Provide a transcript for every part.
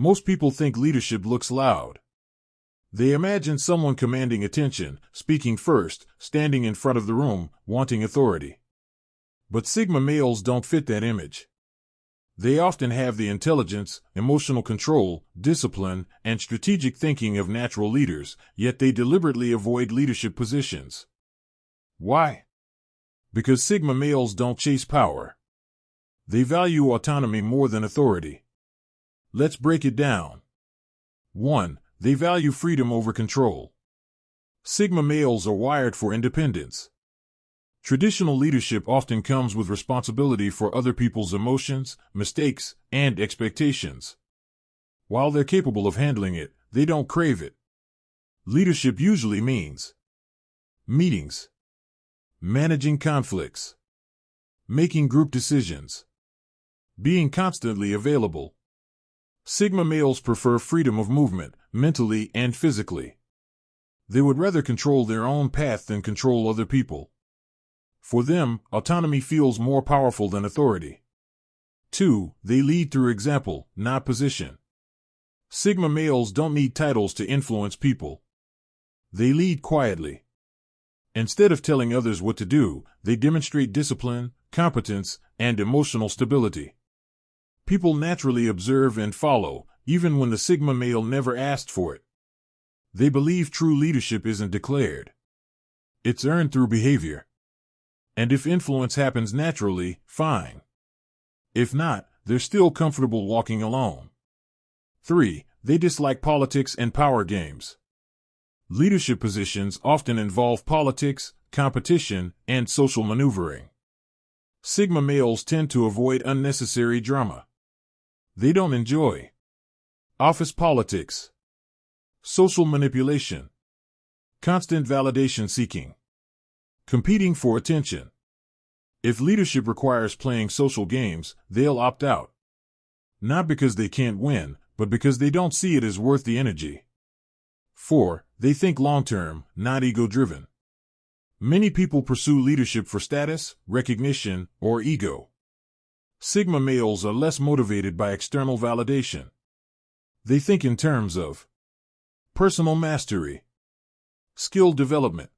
Most people think leadership looks loud. They imagine someone commanding attention, speaking first, standing in front of the room, wanting authority. But Sigma males don't fit that image. They often have the intelligence, emotional control, discipline, and strategic thinking of natural leaders, yet they deliberately avoid leadership positions. Why? Because Sigma males don't chase power. They value autonomy more than authority. Let's break it down. 1. They value freedom over control. Sigma males are wired for independence. Traditional leadership often comes with responsibility for other people's emotions, mistakes, and expectations. While they're capable of handling it, they don't crave it. Leadership usually means meetings, managing conflicts, making group decisions, being constantly available. Sigma males prefer freedom of movement, mentally and physically. They would rather control their own path than control other people. For them, autonomy feels more powerful than authority. 2. They lead through example, not position. Sigma males don't need titles to influence people. They lead quietly. Instead of telling others what to do, they demonstrate discipline, competence, and emotional stability. People naturally observe and follow, even when the Sigma male never asked for it. They believe true leadership isn't declared. It's earned through behavior. And if influence happens naturally, fine. If not, they're still comfortable walking alone. 3. They dislike politics and power games. Leadership positions often involve politics, competition, and social maneuvering. Sigma males tend to avoid unnecessary drama. They don't enjoy office politics, social manipulation, constant validation seeking, competing for attention. If leadership requires playing social games, they'll opt out. Not because they can't win, but because they don't see it as worth the energy. 4. They think long-term, not ego-driven. Many people pursue leadership for status, recognition, or ego. Sigma males are less motivated by external validation. They think in terms of personal mastery, skill development,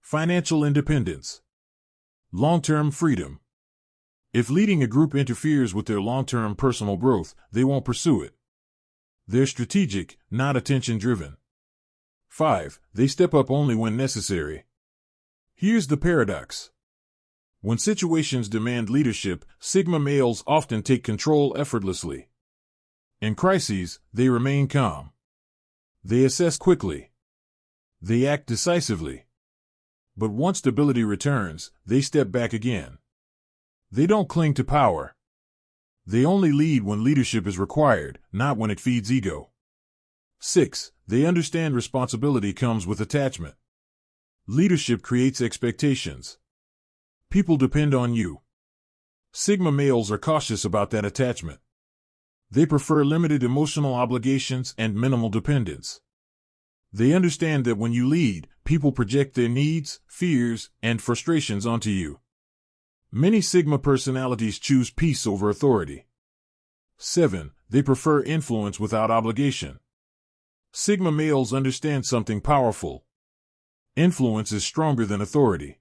financial independence, long-term freedom. If leading a group interferes with their long-term personal growth, they won't pursue it. They're strategic, not attention-driven. 5. They step up only when necessary. Here's the paradox. When situations demand leadership, Sigma males often take control effortlessly. In crises, they remain calm. They assess quickly. They act decisively. But once stability returns, they step back again. They don't cling to power. They only lead when leadership is required, not when it feeds ego. 6. They understand responsibility comes with attachment. Leadership creates expectations. People depend on you. Sigma males are cautious about that attachment. They prefer limited emotional obligations and minimal dependence. They understand that when you lead, people project their needs, fears, and frustrations onto you. Many Sigma personalities choose peace over authority. 7. They prefer influence without obligation. Sigma males understand something powerful. Influence is stronger than authority.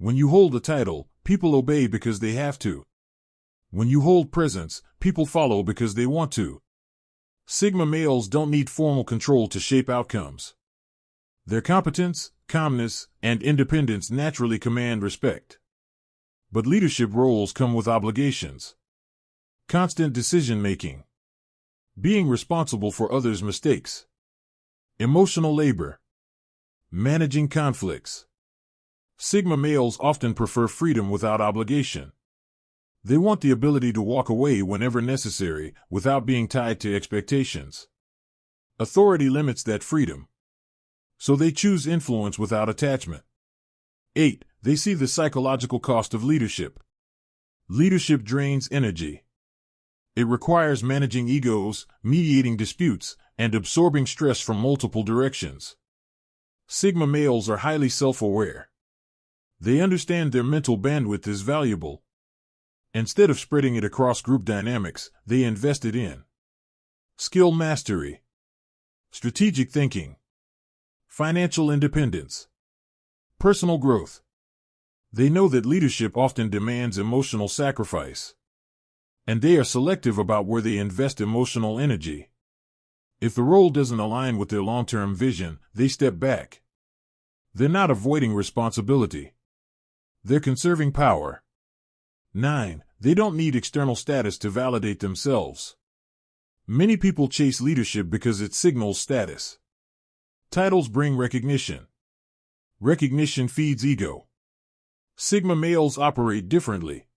When you hold a title, people obey because they have to. When you hold presence, people follow because they want to. Sigma males don't need formal control to shape outcomes. Their competence, calmness, and independence naturally command respect. But leadership roles come with obligations. Constant decision-making. Being responsible for others' mistakes. Emotional labor. Managing conflicts. Sigma males often prefer freedom without obligation. They want the ability to walk away whenever necessary, without being tied to expectations. Authority limits that freedom. So they choose influence without attachment. 8. They see the psychological cost of leadership. Leadership drains energy. It requires managing egos, mediating disputes, and absorbing stress from multiple directions. Sigma males are highly self-aware. They understand their mental bandwidth is valuable. Instead of spreading it across group dynamics, they invest it in skill mastery, strategic thinking, financial independence, personal growth. They know that leadership often demands emotional sacrifice, and they are selective about where they invest emotional energy. If the role doesn't align with their long-term vision, they step back. They're not avoiding responsibility. They're conserving power. 9. They don't need external status to validate themselves. Many people chase leadership because it signals status. Titles bring recognition. Recognition feeds ego. Sigma males operate differently.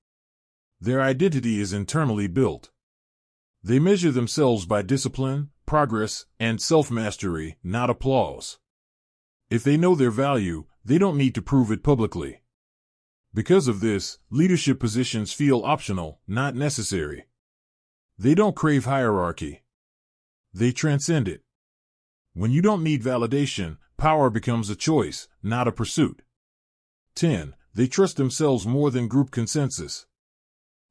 Their identity is internally built. They measure themselves by discipline, progress, and self-mastery, not applause. If they know their value, they don't need to prove it publicly. Because of this, leadership positions feel optional, not necessary. They don't crave hierarchy. They transcend it. When you don't need validation, power becomes a choice, not a pursuit. 10. They trust themselves more than group consensus.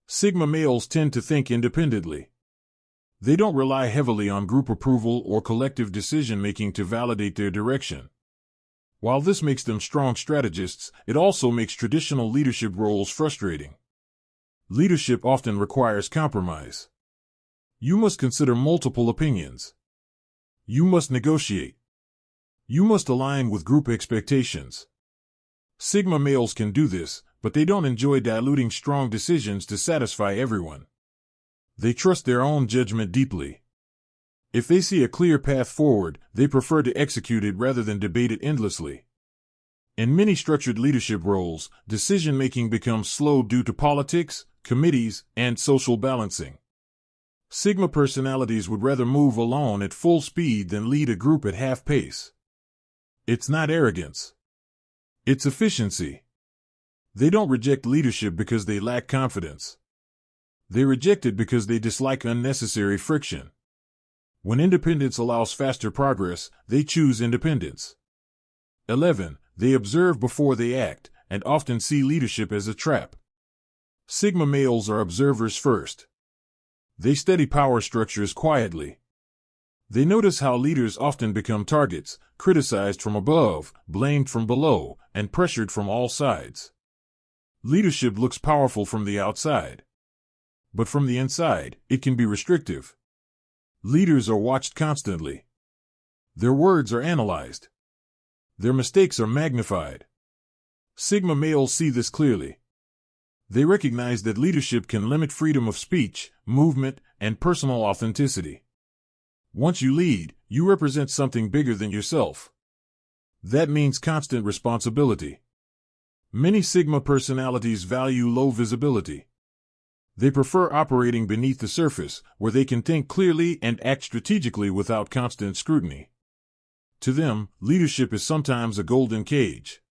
Sigma males tend to think independently. They don't rely heavily on group approval or collective decision-making to validate their direction. While this makes them strong strategists, it also makes traditional leadership roles frustrating. Leadership often requires compromise. You must consider multiple opinions. You must negotiate. You must align with group expectations. Sigma males can do this, but they don't enjoy diluting strong decisions to satisfy everyone. They trust their own judgment deeply. If they see a clear path forward, they prefer to execute it rather than debate it endlessly. In many structured leadership roles, decision-making becomes slow due to politics, committees, and social balancing. Sigma personalities would rather move alone at full speed than lead a group at half pace. It's not arrogance. It's efficiency. They don't reject leadership because they lack confidence. They reject it because they dislike unnecessary friction. When independence allows faster progress, they choose independence. 11. They observe before they act, and often see leadership as a trap. Sigma males are observers first. They study power structures quietly. They notice how leaders often become targets, criticized from above, blamed from below, and pressured from all sides. Leadership looks powerful from the outside. But from the inside, it can be restrictive. Leaders are watched constantly. Their words are analyzed. Their mistakes are magnified. Sigma males see this clearly. They recognize that leadership can limit freedom of speech, movement, and personal authenticity. Once you lead, you represent something bigger than yourself. That means constant responsibility. Many Sigma personalities value low visibility. They prefer operating beneath the surface, where they can think clearly and act strategically without constant scrutiny. To them, leadership is sometimes a golden cage.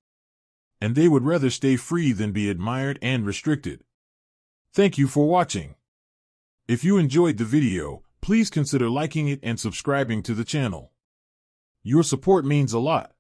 And they would rather stay free than be admired and restricted. Thank you for watching. If you enjoyed the video, please consider liking it and subscribing to the channel. Your support means a lot.